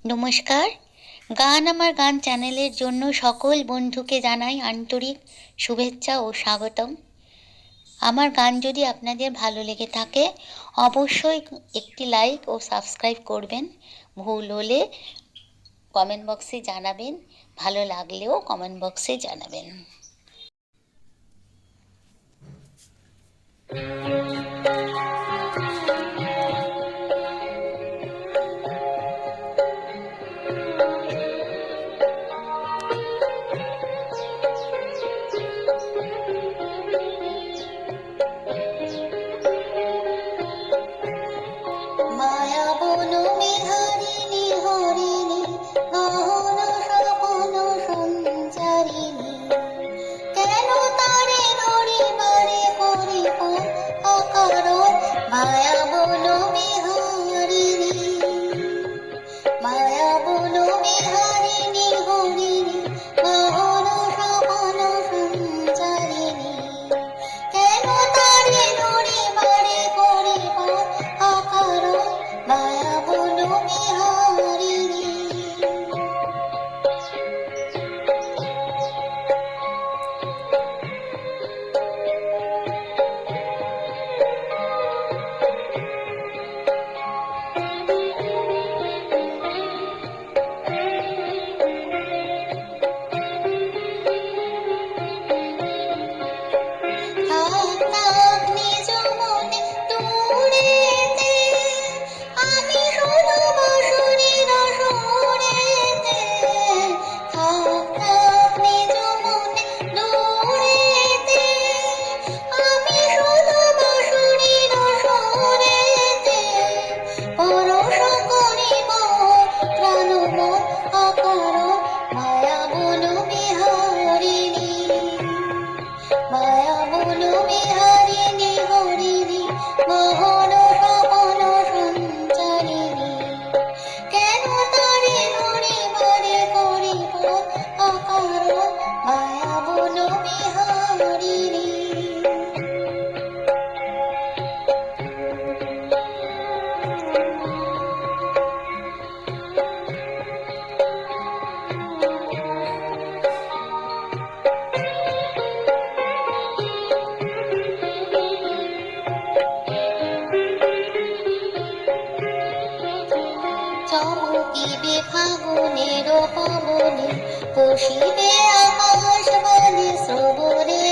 নমস্কার। গান আমার গান চ্যানেলের জন্য সকল বন্ধুকে জানাই আন্তরিক শুভেচ্ছা ও স্বাগতম। আমার গান যদি আপনাদের ভালো লেগে থাকে অবশ্যই একটি লাইক ও সাবস্ক্রাইব করবেন। ভুল হলে কমেন্ট বক্সে জানাবেন, ভালো লাগলেও কমেন্ট বক্সে জানাবেন। মায়া বন বিহারিণী হরিণী গহন স্বপন সঞ্চারিণী, কেন তারে ধরিবারে পরিপূর অকারণ। মায়া বন বিহারিণী, মায়া বন বিহারিণী হরিণী গহন স্বপন সঞ্চারিণী, কেন তারে ধরিবারে পরিপূর অকারণ। মায়া বন বিহারিণী। থাক থাক নিজ মনে দূরেতে, আমি শুনব সুরের সুরেতে। থাক থাক নিজ মনে দূরেতে, আমি শুনব সুরের সুরেতে। পরশ করিব প্রাণ মন অকারণ। মায়া বন বিহারিণী, মায়া বন বিহারিণী হরিণী গহন স্বপন সঞ্চারিণী, কেন তারে ধরিবারে পরিপূর অকারণ। মায়া বন বিহারিণী। চমকিবে ফাগুনের পবনে, পশিবে আকাশ বাণী শ্রবণে।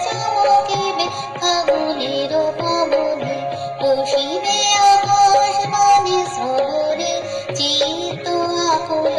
চমকিবে ফাগুনের পবনে, পশিবে আকাশ বাণী শ্রবণে। চিত্ত আকুল